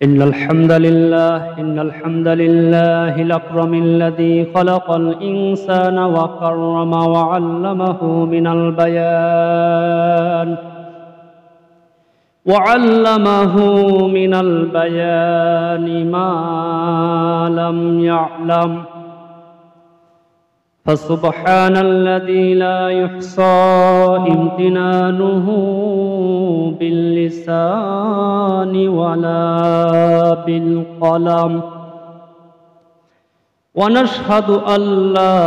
إن الحمد لله الأكرم الذي خلق الإنسان وكرم وعلمه من البيان ما لم يعلم فسبحان الذي لا يحصى امتنانه باللسان ولا بالقلم ونشهد أن لا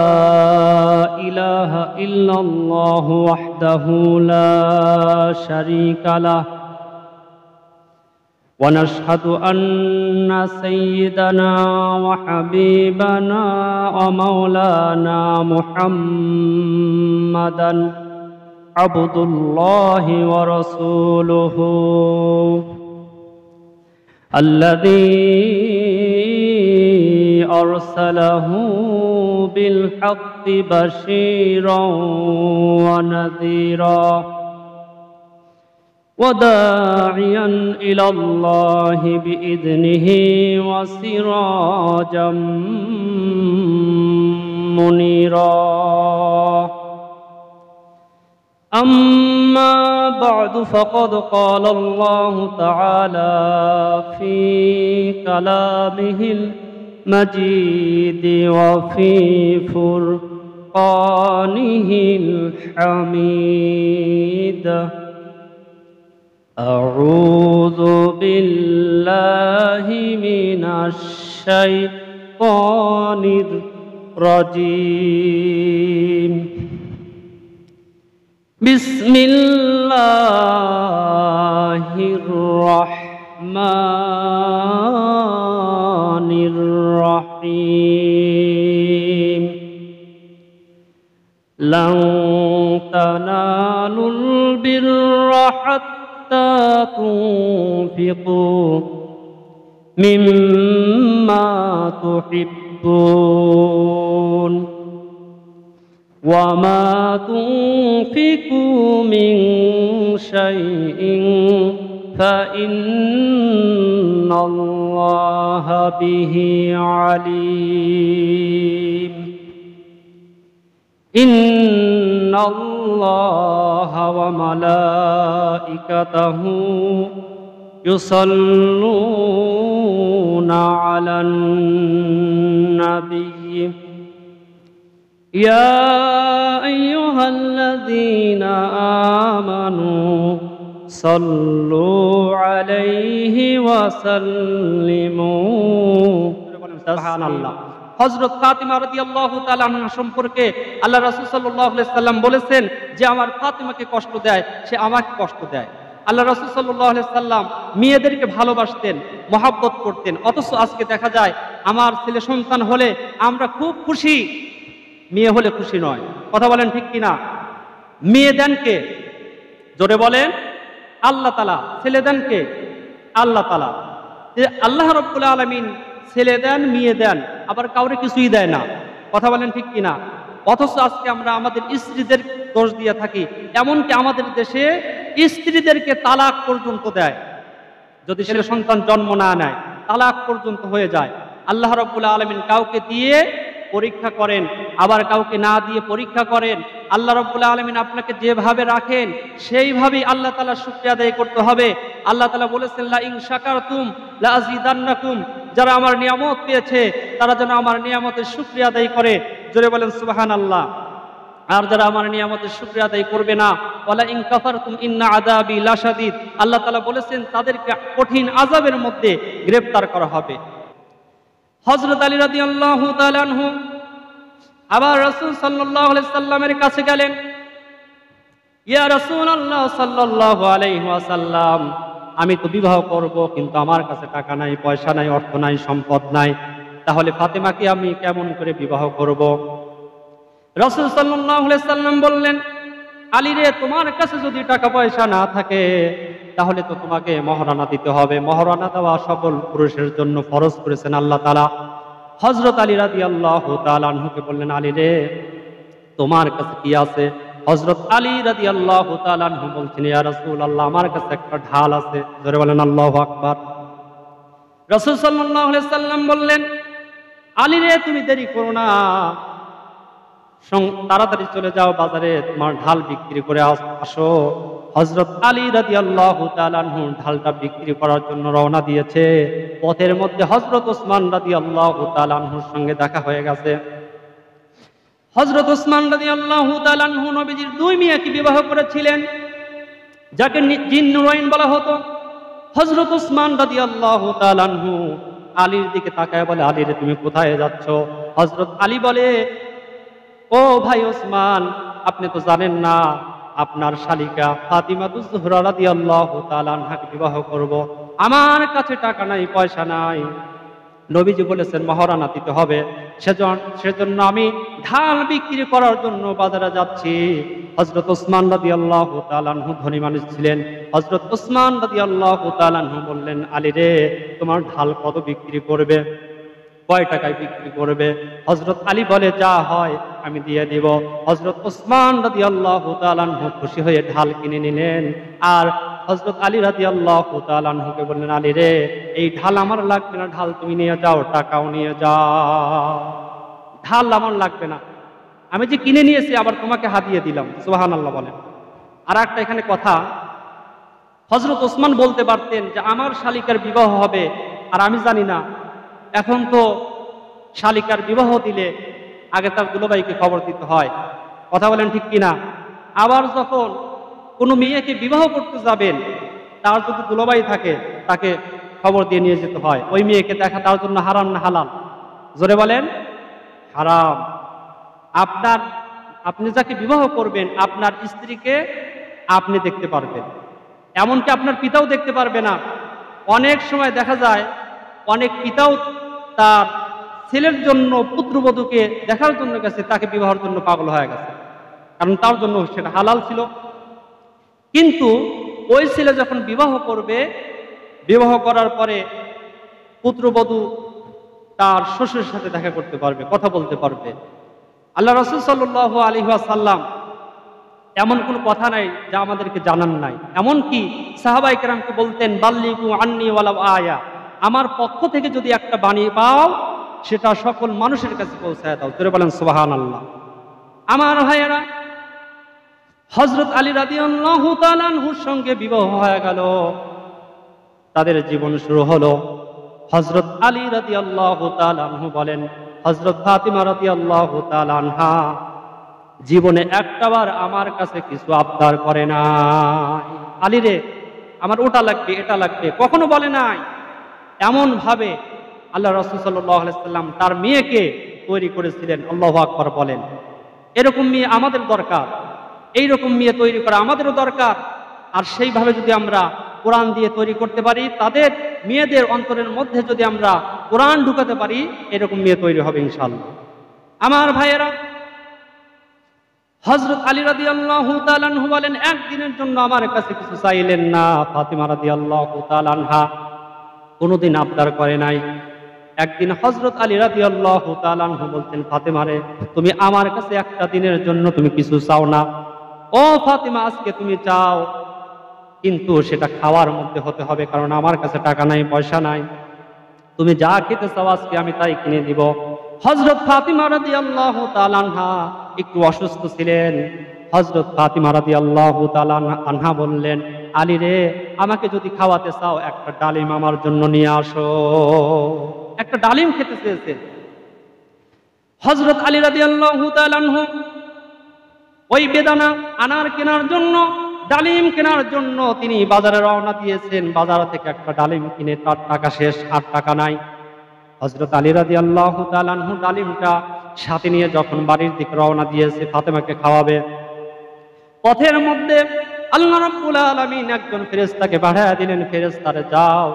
إله إلا الله وحده لا شريك له ونشهد أن سيدنا وحبيبنا ومولانا محمدًا عبد الله ورسوله الذي أرسله بالحق بشيرا ونذيرا وداعيا إلى الله بإذنه وسراجا منيرا أما بعد فقد قال الله تعالى في كلامه المجيد وفي فرقانه الحميد أعوذ بالله من الشيطان الرجيم بسم الله الرحمن الرحيم لن تنالوا البر حتى تنفقوا مما تحبون وما تنفقوا من شيء فإن الله به عليم إن الله وملائكته يصلون على النبي يا أيها الذين آمنوا صلوا عليه وسلموا سبحان الله হযরত ফাতিমা রাদিয়াল্লাহু তাআলা আনহা সম্পর্কে আল্লাহ রাসূল সাল্লাল্লাহু আলাইহি সাল্লাম বলেছেন যে আমার ফাতিমাকে কষ্ট দেয় সে আমাকে কষ্ট দেয়। আল্লাহ রাসূল সাল্লাল্লাহু আলাইহি সাল্লাম মেয়েদেরকে ভালোবাসতেন, মহব্বত করতেন, অথচ আজকে দেখা যায় আমার ছেলে সন্তান হলে আমরা খুব খুশি, মেয়ে হলে খুশি নয়। কথা বলেন ঠিক কিনা? মেয়ে দেন কে? জোরে বলেন। আল্লাহ তাআলা। ছেলে দেন কে? আল্লাহ তাআলা। যে আল্লাহ রাব্বুল আলামিন ছেলে দেন, মেয়ে দেন, আবার কাউরে কিছুই দেয় না। কথা বলেন ঠিক কিনা? অথচ আজকে আমরা আমাদের স্ত্রীদের দোষ দিয়ে থাকি। এমনকি আমাদের দেশে স্ত্রীদেরকে তালাক পর্যন্ত দেয়, যদি ছেলে সন্তান জন্ম না নেয় তালাক পর্যন্ত হয়ে যায়। আল্লাহ রাব্বুল আলামিন কাউকে দিয়ে পরীক্ষা করেন, আবার কাউকে না দিয়ে পরীক্ষা করেন। আল্লাহ রাব্বুল আলামিন আপনাকে যেভাবে রাখেন সেইভাবেই আল্লাহ তাআলা শুকরিয়া আদায় করতে হবে। আল্লাহ তাআলা বলেছেন লা ইন শাকারতুম লা আযীদান্নাকুম, যারা আমার নিয়ামত পেয়েছে তারা যেন আমার নিয়ামতের শুকরিয়া আদায় করে। জোরে বলেন সুবহানাল্লাহ। আর যারা আমার নিয়ামতের শুকরিয়া আদায় করবে না, ওয়ালা ইন কাফারতুম ইন্না আযাবি লাশাদীদ, আল্লাহ তাআলা বলেছেন তাদেরকে কঠিন আযাবের মধ্যে গ্রেফতার করা হবে। হযরত আলী রাদিয়াল্লাহু তাআলা আনহু আবার রাসূল সাল্লাল্লাহু আলাইহি সাল্লামের কাছে গেলেন। ইয়া রাসূলুল্লাহ সাল্লাল্লাহু আলাইহি ওয়াসাল্লাম, আমি তো বিবাহ করব কিন্তু আমার কাছে টাকা নাই, পয়সা নাই, অর্থ নাই, সম্পদ নাই, তাহলে ফাতেমাকে আমি কেমন করে বিবাহ করব? রাসূল সাল্লাল্লাহু আলাইহি সাল্লাম বললেন, আলী রে, তোমার কাছে যদি টাকা পয়সা না থাকে তাহলে তো তোমাকে মহারানা দিতে হবে। মহারানা দেওয়া সকল পুরুষের জন্য ফরজ করেছেন আল্লাহ তাআলা। হযরত আলী রাদিয়াল্লাহু তাআলা আনহুকে বললেন, আলী রে, তোমার কাছে কি আছে? হযরত আলী রাদিয়াল্লাহু তাআলা আনহু বলছেন, ইয়া রাসূলুল্লাহ, আমার কাছে একটা ঢাল আছে। জোরে বলেন আল্লাহু আকবার। রাসূল সাল্লাল্লাহু আলাইহি সাল্লাম বললেন, আলী রে তুমি দেরি করো না, তাড়াতাড়ি চলে যাও বাজারে, তোমার ঢাল বিক্রি করে আসো। হযরত আলী রাদিয়াল্লাহু তাআলা আনহু ঢালটা বিক্রি করার জন্য রওনা দিয়েছে। পথের মধ্যে হযরত ওসমান রাদিয়াল্লাহু তাআলা আনহুর সঙ্গে দেখা হয়ে গেছে। হযরত ওসমান রাদিয়াল্লাহু তাআলা আনহু নবীজির দুই মেয়েকে বিবাহ করেছিলেন, যাকে জিন্নুরাইন বলা হতো। হযরত ওসমান রাদিয়াল্লাহু তাআলা আনহু আলীর দিকে তাকায় বলে, আলী রে তুমি কোথায় যাচ্ছ? হযরত আলী বলে, ও ভাই ওসমান, আপনি তো জানেন না আপনার শালিকা ফাতিমাতুজ জোহরা রাদিয়াল্লাহু তাআলা আনহাকে বিবাহ করব, আমার কাছে টাকা নাই, পয়সা নাই। নবীজি বলেছেন মহারানা দিতে হবে, সেজন্য আমি ঢাল বিক্রি করার জন্য বাজারে যাচ্ছি। হযরত ওসমান রাদিয়াল্লাহু তাআলা আনহু ধনী মানুষ ছিলেন। হযরত ওসমান রাদিয়াল্লাহু তাআলা আনহু বললেন, আলী রে তোমার ঢাল কত বিক্রি করবে, কয় টাকায় বিক্রি করবে? হযরত আলী বলে, যা হয় আমি দিয়ে দিব। হযরত ওসমান রাদিয়াল্লাহু তাআলা আনহু খুশি হয়ে ঢাল কিনে নিলেন। আর হযরত আলী রাদিয়াল্লাহু তাআলা আনহুকে বললেন, আলী রে এই ঢাল আমার লাগবে না, ঢাল তুমি নিয়ে যাও, টাকাও নিয়ে যাও, ঢাল আমার লাগবে না, আমি যে কিনে নিয়েছি আবার তোমাকে হাদিয়ে দিলাম। সুবহানাল্লাহ বলেন। আর একটা এখানে কথা, হযরত ওসমান বলতে পারতেন যে আমার শালিকার বিবাহ হবে আর আমি জানি না। এখন তো শালিকার বিবাহ দিলে আগে তার দুলাভাইকে খবর দিতে হয়, কথা বলেন ঠিক কিনা? আবার যখন কোনো মেয়েকে বিবাহ করতে যাবেন, তার যদি দুলাভাই থাকে তাকে খবর দিয়ে নিয়ে যেতে হয়। ওই মেয়েকে দেখা তার জন্য হারাম না হালাল? জোরে বলেন। হারাম। আপনি যাকে বিবাহ করবেন আপনার স্ত্রীকে আপনি দেখতে পারবেন, এমনকি আপনার পিতাও দেখতে পারবে না। অনেক সময় দেখা যায় অনেক পিতাও তার ছেলের জন্য পুত্রবধূকে দেখার জন্য গেছে, তাকে বিবাহের জন্য পাগল হয়ে গেছে, কারণ তার জন্য সেটা হালাল ছিল। কিন্তু ওই ছেলে যখন বিবাহ করবে, বিবাহ করার পরে পুত্রবধূ তার শ্বশুরের সাথে দেখা করতে পারবে, কথা বলতে পারবে। আল্লাহ রাসূল সাল্লাল্লাহু আলাইহি ওয়াসাল্লাম এমন কোনো কথা নাই যা আমাদেরকে জানান নাই। এমনকি সাহাবায়ে কেরামকে বলতেন, বাল্লিগু আন্নী ওয়ালাউ আয়া, আমার পক্ষ থেকে যদি একটা বাণী পাও সেটা সকল মানুষের কাছে পৌঁছায় দাও। জোরে বলেন সুবহানাল্লাহ। আমার ভাইয়েরা, হযরত আলী রাদিয়াল্লাহু তাআলা আনহুর সঙ্গে বিবাহ হয়ে গেল, তাদের জীবন শুরু হলো। হযরত আলী রাদিয়াল্লাহু তাআলা আনহু বলেন, হযরত ফাতিমা রাদিয়াল্লাহু তাআলা আনহা জীবনে একটাবার আমার কাছে কিছু আবদার করে নাই। আলী রে আমার ওটা লাগবে, এটা লাগবে, কখনো বলে নাই। এমন ভাবে আল্লাহ রাসূল সাল্লাল্লাহু আলাইহি সাল্লাম তার মেয়েকে তৈরি করেছিলেন। আল্লাহু আকবার বলেন। এরকম মেয়ে আমাদের দরকার, এইরকম মেয়ে তৈরি করা আমাদেরও দরকার। আর সেইভাবে যদি আমরা কোরআন দিয়ে তৈরি করতে পারি, তাদের মেয়েদের অন্তরের মধ্যে যদি আমরা কোরআন ঢুকাতে পারি, এরকম মেয়ে তৈরি হবে ইনশাআল্লাহ। আমার ভাইয়েরা, হযরত আলী রাদিয়াল্লাহু তাআলা আনহু বলেন, একদিনের জন্য আমার কাছে কিছু চাইলেন না। ফাতিমা রাদিয়াল্লাহু তাআলা আনহা কোনোদিন আবদার করে নাই। একদিন হযরত আলী রাদিয়াল্লাহু তাআলা আনহু বলতেন, ফাতিমা রে তুমি আমার কাছে একটা দিনের জন্য তুমি কিছু চাও না? ও ফাতিমা, আজকে তুমি চাও, কিন্তু সেটা খাওয়ার মধ্যে হতে হবে, কারণ আমার কাছে টাকা নাই, পয়সা নাই। তুমি যা খেতে চাও আজকে আমি তাই কিনে দিব। হযরত ফাতিমা রাদিয়াল্লাহু তাআলা আনহা একটু অসুস্থ ছিলেন। হযরত ফাতিমা রাদিয়াল্লাহু তাআলা আনহা বললেন, আলী রে আমাকে যদি খাওয়াতে চাও একটা ডালিম আমার জন্য নিয়ে আসো। একটা ডালিম খেতে চেয়েছে। হযরত আলী রাদিয়াল্লাহু তাআলা আনহু ওই বেদানা আনার কেনার জন্য, ডালিম কেনার জন্য তিনি বাজারে রওনা দিয়েছেন। বাজার থেকে একটা ডালিম কিনে তার টাকা শেষ, আর টাকা নাই। হযরত আলী রাদিয়াল্লাহু তাআলা আনহু ডালিমটা সাথে নিয়ে যখন বাড়ির দিকে রওনা দিয়েছে ফাতেমাকে খাওয়াবে, পথের মধ্যে আল্লাহ রাব্বুল আলামিন একজন ফেরেশতাকে পাঠিয়ে দিলেন, ফেরেশতারে যাও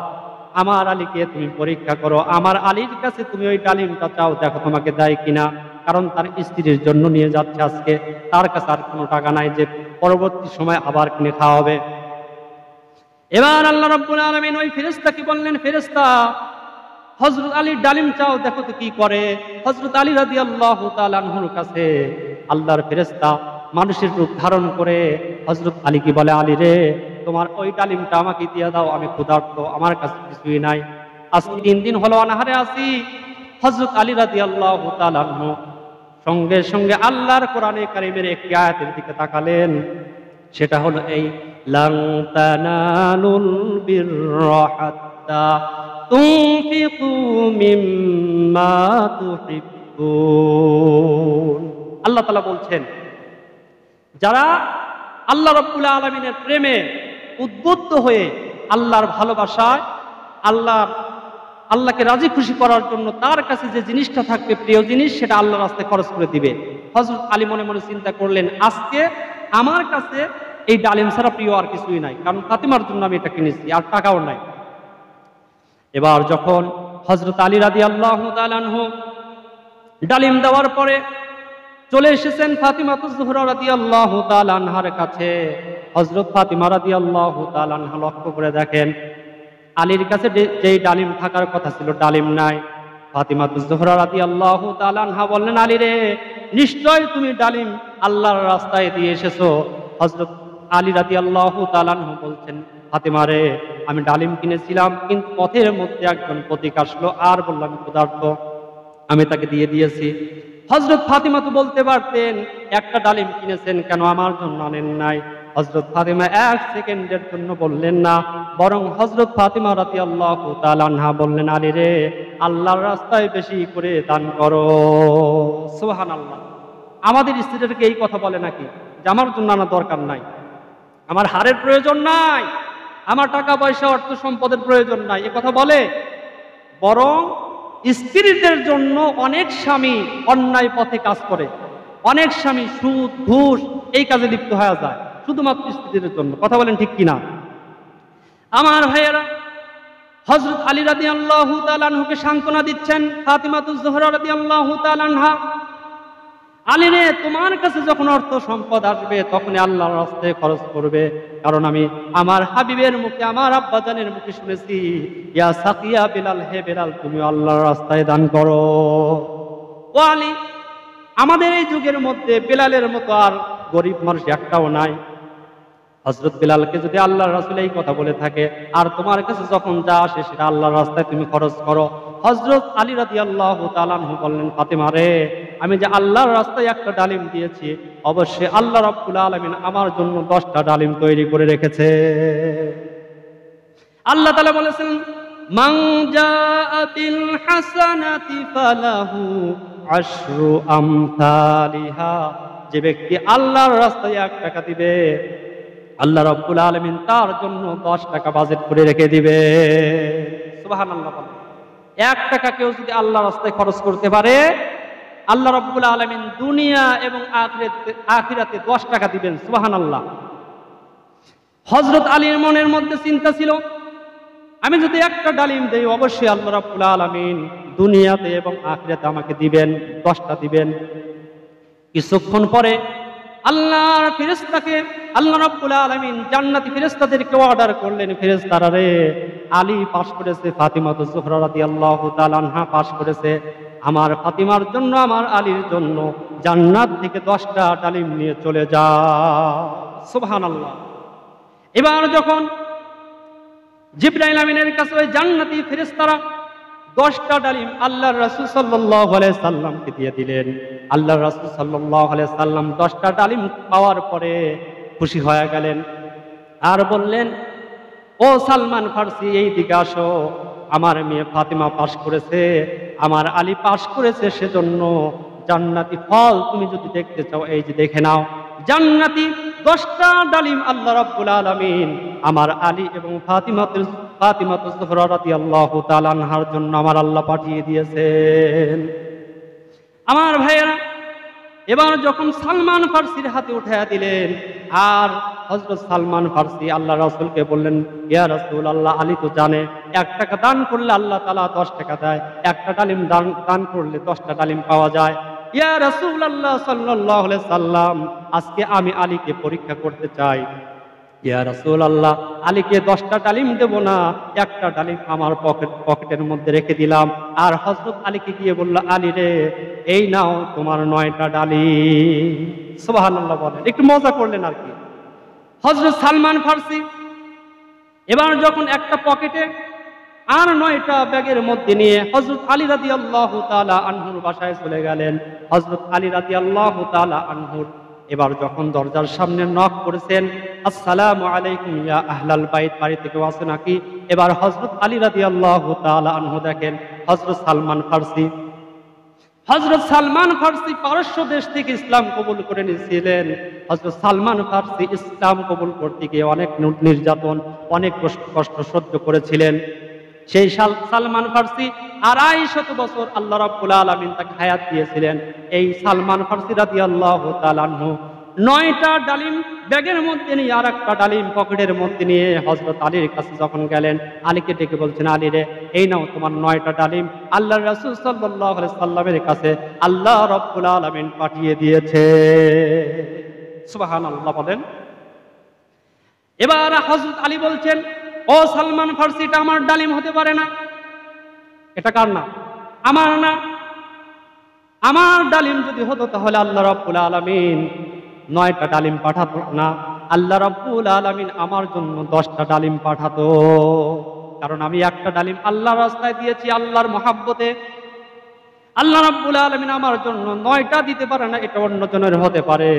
আমার আলীকে তুমি পরীক্ষা করো, আমার আলীর কাছে তুমি ওই ডালিমটা চাও, দেখো তোমাকে দেয় কিনা। কারণ তার স্ত্রীর জন্য নিয়ে যাচ্ছে আজকে, তার কাছে আর কোনো টাকা নাই যে পরবর্তী সময় আবার কিনে খাওয়াবে। এবার আল্লাহ রাব্বুল আলামিন ওই ফেরেশতাকে বললেন, ফেরেশতা হযরত আলীর ডালিম চাও, দেখো তো কি করে। হযরত আলী রাদিয়াল্লাহু তাআলা আনহুর কাছে আল্লাহর ফেরেশতা মানুষের রূপ ধারণ করে হযরত আলীকে বলে, আলী রে তোমার ওই ডালিমটা আমাকে দিয়ে দাও, আমি ক্ষুধার্ত, আমার কাছে কিছুই নাই। আজকে 3 দিন হলো অনাহারে আছি। হযরত আলী রাদিয়াল্লাহু তাআলা আনহু সঙ্গে সঙ্গে আল্লাহর কোরআনে কারীমের একটি আয়াতের দিকে তাকালেন, সেটা হলো এই, লান তানালুল বিররা হাত্তা তুনফিকু মিম্মা তুহিব্বুন। আল্লাহ তাআলা বলছেন, যারা আল্লাহ রাব্বুল আলামিনের প্রেমে উদ্বুদ্ধ হয়ে আল্লাহর ভালোবাসায় আল্লাহকে রাজি খুশি করার জন্য তার কাছে যে জিনিসটা থাকবে প্রিয় জিনিস, সেটা আল্লাহর রাস্তায় খরচ করে দিবে। হযরত আলী মনে মনে চিন্তা করলেন, আজকে আমার কাছে এই ডালিম ছাড়া প্রিয় আর কিছুই নাই, কারণ ফাতিমার জন্য আমি এটা কিনেছি, আর টাকাও নাই। এবার যখন হযরত আলী রাদিয়াল্লাহু তাআলা আনহু ডালিম দেওয়ার পরে চলে এসেছেন ফাতিমাতুজ জোহরা রাদিয়াল্লাহু তাআলা আনহার কাছে, হযরত ফাতিমা রাদিয়াল্লাহু তাআলা আনহা লক্ষ্য করে দেখেন আলীর কাছে যেই ডালিম থাকার কথা ছিল ডালিম নাই। ফাতিমাতুজ জোহরা রাদিয়াল্লাহু তাআলা আনহা বললেন, আলী রে, নিশ্চয় তুমি ডালিম আল্লাহর রাস্তায় দিয়ে এসেছো। হযরত আলী রাদিয়াল্লাহু তাআলা আনহু বলছেন, ফাতিমা রে, আমি ডালিম কিনেছিলাম, কিন্তু পথের মধ্যে একজন পথিক আসলো আর বললাম ক্ষুধার্ত, আমি তাকে দিয়ে দিয়েছি। হযরত ফাতিমা তো বলতে পারতেন, একটা ডালিম কিনেছেন কেন, আমার জন্য আনেন নাই। হযরত ফাতিমা 1 সেকেন্ডের জন্য বললেন না, বরং হযরত ফাতিমা রাদিয়াল্লাহু তাআলা আনহা বললেন, আলী রে, আল্লাহর রাস্তায় বেশি করে দান করো। সুবহানাল্লাহ। আমাদের স্ত্রীদেরকে এই কথা বলে নাকি যে আমার জন্য আনা দরকার নাই, আমার হারের প্রয়োজন নাই, আমার টাকা পয়সা অর্থ সম্পদের প্রয়োজন নাই, এ কথা বলে? বরং স্ত্রীদের জন্য অনেক স্বামী অন্যায় পথে কাজ করে, অনেক স্বামী সুদ ঘুষ এই কাজে লিপ্ত হয়ে যায় শুধুমাত্র স্ত্রীদের জন্য। কথা বলেন ঠিক কিনা? আমার ভাইয়েরা, হযরত আলী রাদিয়াল্লাহু তাআলা আনহুকে সান্ত্বনা দিচ্ছেন ফাতিমাতুজ জোহরা রাদিয়াল্লাহু তাআলা আনহা, আলী রে, তোমার কাছে যখন অর্থ সম্পদ আসবে তখনই আল্লাহর রাস্তায় খরচ করবে, কারণ আমি আমার হাবিবের মুখে, আমার আব্বাজানের মুখে শুনেছি, ইয়া সাকিয়া বিলাল, হে বেলাল, তুমি আল্লাহর রাস্তায় দান করো। ও আলী, আমাদের এই যুগের মধ্যে বেলালের মতো আর গরিব মানুষ একটাও নাই। হযরত বেলালকে যদি আল্লাহর রাসূল এই কথা বলে থাকে, আর তোমার কাছে যখন যা আসে সেটা আল্লাহর রাস্তায় তুমি খরচ করো। হযরত আলী রাদিয়াল্লাহু তাআলা আনহু বললেন, ফাতিমা রে, আমি যে আল্লাহর রাস্তায় একটা ডালিম দিয়েছি, অবশ্যই আল্লাহ রাব্বুল আলামিন আমার জন্য 10টা ডালিম তৈরি করে রেখেছে। আল্লাহ তাআলা বলেছেন, মান জাআ বিল হাসানাতি ফালাহু আশরু আমসালিহা, যে ব্যক্তি আল্লাহর রাস্তায় 1 টাকা দিবে, আল্লাহ রাব্বুল আলামিন তার জন্য 10 টাকা বাজেট করে রেখে দিবে। সুবহানাল্লাহ। 1 টাকা কেউ যদি আল্লাহর রাস্তায় খরচ করতে পারে, আল্লাহ রাব্বুল আলামিন দুনিয়া এবং আখিরাতে 10 টাকা দিবেন। সুবহানাল্লাহ। হযরত আলীর মনের মধ্যে চিন্তা ছিল, আমি যদি একটা ডালিম দেই, অবশ্যই আল্লাহ রাব্বুল আলামিন দুনিয়াতে এবং আখিরাতে আমাকে দিবেন, 10টা দিবেন। কিছুক্ষণ পরে আল্লাহর ফেরেশতাকে আল্লাহ রাব্বুল আলামিন জান্নাতি ফেরেশতাদেরকে অর্ডার করলেন, ফেরেশতারা রে, আলী পাস করেছে, ফাতিমাতুজ জোহরা রাদিয়াল্লাহু তাআলা আনহা পাস করেছে, আমার ফাতিমার জন্য, আমার আলীর জন্য জান্নাত থেকে 10টা ডালিম নিয়ে চলে যাও। সুবহানাল্লাহ। এবার যখন জিবরাইল আমিনের কাছে ওই জান্নাতি ফেরেশতারা 10টা ডালিম আল্লাহর রাসূল সাল্লাল্লাহু আলাইহি সাল্লামকে দিয়ে দিলেন। আল্লাহর রাসূল সাল্লাল্লাহু আলাইহি সাল্লাম 10টা ডালিম পাওয়ার পরে খুশি হয়ে গেলেন আর বললেন, ও সালমান ফারসি, এই দিকে আসো, আমার মেয়ে ফাতিমা পাস করেছে, আমার আলী পাস করেছে, সেজন্য জান্নাতি ফল তুমি যদি দেখতে চাও, এই যে দেখে নাও, জান্নাতি 10টা ডালিম আল্লাহ রাব্বুল আলামিন আমার আলী এবং ফাতিমাতুজ জোহরা রাদিয়াল্লাহু তাআলা আনহার জন্য আমার আল্লাহ পাঠিয়ে দিয়েছেন। আমার ভাইয়েরা, এবার যখন সালমান ফারসির হাতে উঠাইয়া দিলেন, আর হযরত সালমান ফারসি আল্লাহ রাসূলকে বললেন, ইয়া রাসূলুল্লাহ, আলী তো জানে 1 টাকা দান করলে আল্লাহ তাআলা 10 টাকা দেয়, একটা ডালিম দান করলে 10টা ডালিম পাওয়া যায়। ইয়া রাসূলুল্লাহ সাল্লাল্লাহু আলাইহি সাল্লাম, আজকে আমি আলীকে পরীক্ষা করতে চাই। ইয়া রাসূলুল্লাহ, আলীকে 10টা ডালিম দেব না, একটা ডালিম আমার পকেটের মধ্যে রেখে দিলাম। আর হযরত আলীকে গিয়ে বলল, আলী রে, এই নাও তোমার 9টা ডালিম। সুবহানাল্লাহ বলেন। একটু মজা করলেন আর কি। হযরত সালমান ফারসি এবার যখন একটা পকেটে আর 9টা ব্যাগের মধ্যে নিয়ে হযরত আলী রাদিয়াল্লাহু তাআলা আনহুর বাসায় চলে গেলেন। হযরত আলী রাদিয়াল্লাহু তাআলা আনহুর এবার যখন দরজার সামনে নক করেছেন, আসসালামু আলাইকুম ইয়া আহলাল বাইত, বাড়িতে কেউ আছে নাকি? এবার হযরত আলী রাদিয়াল্লাহু তাআলা আনহু দেখেন হযরত সালমান ফারসি। হযরত সালমান ফারসি পারস্য দেশ থেকে ইসলাম কবুল করে নিয়েছিলেন। হযরত সালমান ফারসি ইসলাম কবুল করতে গিয়ে অনেক নির্যাতন, অনেক কষ্ট সহ্য করেছিলেন। সেই সালমান ফারসি 250 বছর আল্লাহ রাব্বুল আলামিন তাকে হায়াত দিয়েছিলেন। এই সালমান ফারসি রাদিয়াল্লাহু তাআলা আনহু 9টা ডালিম ব্যাগের মধ্যে নিয়ে আর একটা ডালিম পকেটের মধ্যে নিয়ে হযরত আলীর কাছে যখন গেলেন, আলীকে ডেকে বলছেন, আলী রে, এই নাও তোমার 9টা ডালিম আল্লাহর রাসূল সাল্লাল্লাহু আলাইহি সাল্লামের কাছে আল্লাহ রাব্বুল আলামিন পাঠিয়ে দিয়েছে। সুবহানাল্লাহ বলেন। এবার হযরত আলী বলছেন, ও সালমান ফারসি, এটা আমার ডালিম হতে পারে না। এটা কার না? আমার না। আমার ডালিম যদি হতো তাহলে আল্লাহ রাব্বুল আলামিন 9টা ডালিম পাঠাতো না, আল্লাহ রাব্বুল আলামিন আমার জন্য 10টা ডালিম পাঠাতো। কারণ আমি একটা ডালিম আল্লাহর রাস্তায় দিয়েছি, আল্লাহর মহাব্বতে। আল্লাহ রাব্বুল আলামিন আমার জন্য 9টা দিতে পারে না, এটা অন্যজনের হতে পারে।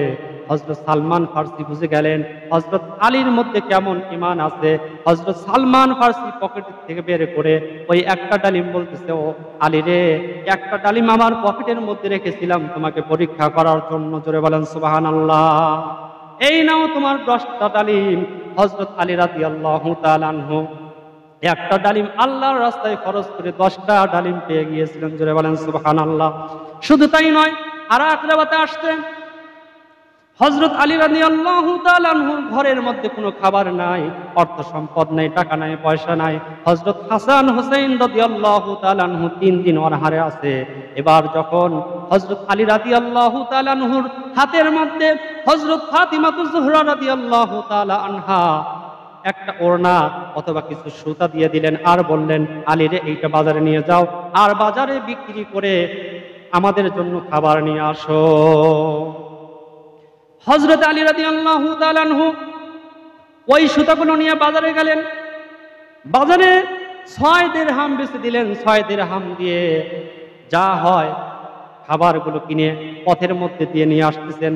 হযরত সালমান ফারসি বুঝে গেলেন হযরত আলীর মধ্যে কেমন ঈমান আছে। হযরত সালমান ফারসি পকেট থেকে বের করে ওই একটা ডালিম বলতেছে, ও আলী রে, একটা ডালিম আমার পকেটের মধ্যে রেখেছিলাম তোমাকে পরীক্ষা করার জন্য। জোরে বলেন সুবহানাল্লাহ। এই নাও তোমার 10টা ডালিম। হযরত আলী রাদিয়াল্লাহু তাআলা আনহু একটা ডালিম আল্লাহর রাস্তায় খরচ করে 10টা ডালিম পেয়ে গিয়েছিলেন। জোরে বলেন সুবহানাল্লাহ। শুধু তাই নয়, আর এক রাতে আসছে হযরত আলী রাদিয়াল্লাহু তাআলা আনহুর ঘরের মধ্যে কোনো খাবার নাই, অর্থ সম্পদ নাই, টাকা নাই, পয়সা নাই। হযরত হাসান হুসাইন রাদিয়াল্লাহু তাআলা আনহু 3 দিন অনাহারে আছে। এবার যখন হযরত আলী রাদিয়াল্লাহু তাআলা আনহুর হাতের মধ্যে হযরত ফাতিমাতুজ জোহরা রাদিয়াল্লাহু তাআলা আনহা একটা ওড়না অথবা কিছু সুতা দিয়ে দিলেন, আর বললেন, আলী রে, এইটা বাজারে নিয়ে যাও, আর বাজারে বিক্রি করে আমাদের জন্য খাবার নিয়ে আসো। হযরত আলী রাদিয়াল্লাহু তাআলা আনহু ওই সুতাগুলো নিয়ে বাজারে গেলেন। বাজারে 6 দিরহাম বেচে দিলেন। 6 দিরহাম দিয়ে যা হয় খাবারগুলো কিনে পথের মধ্যে দিয়ে নিয়ে আসতেছেন।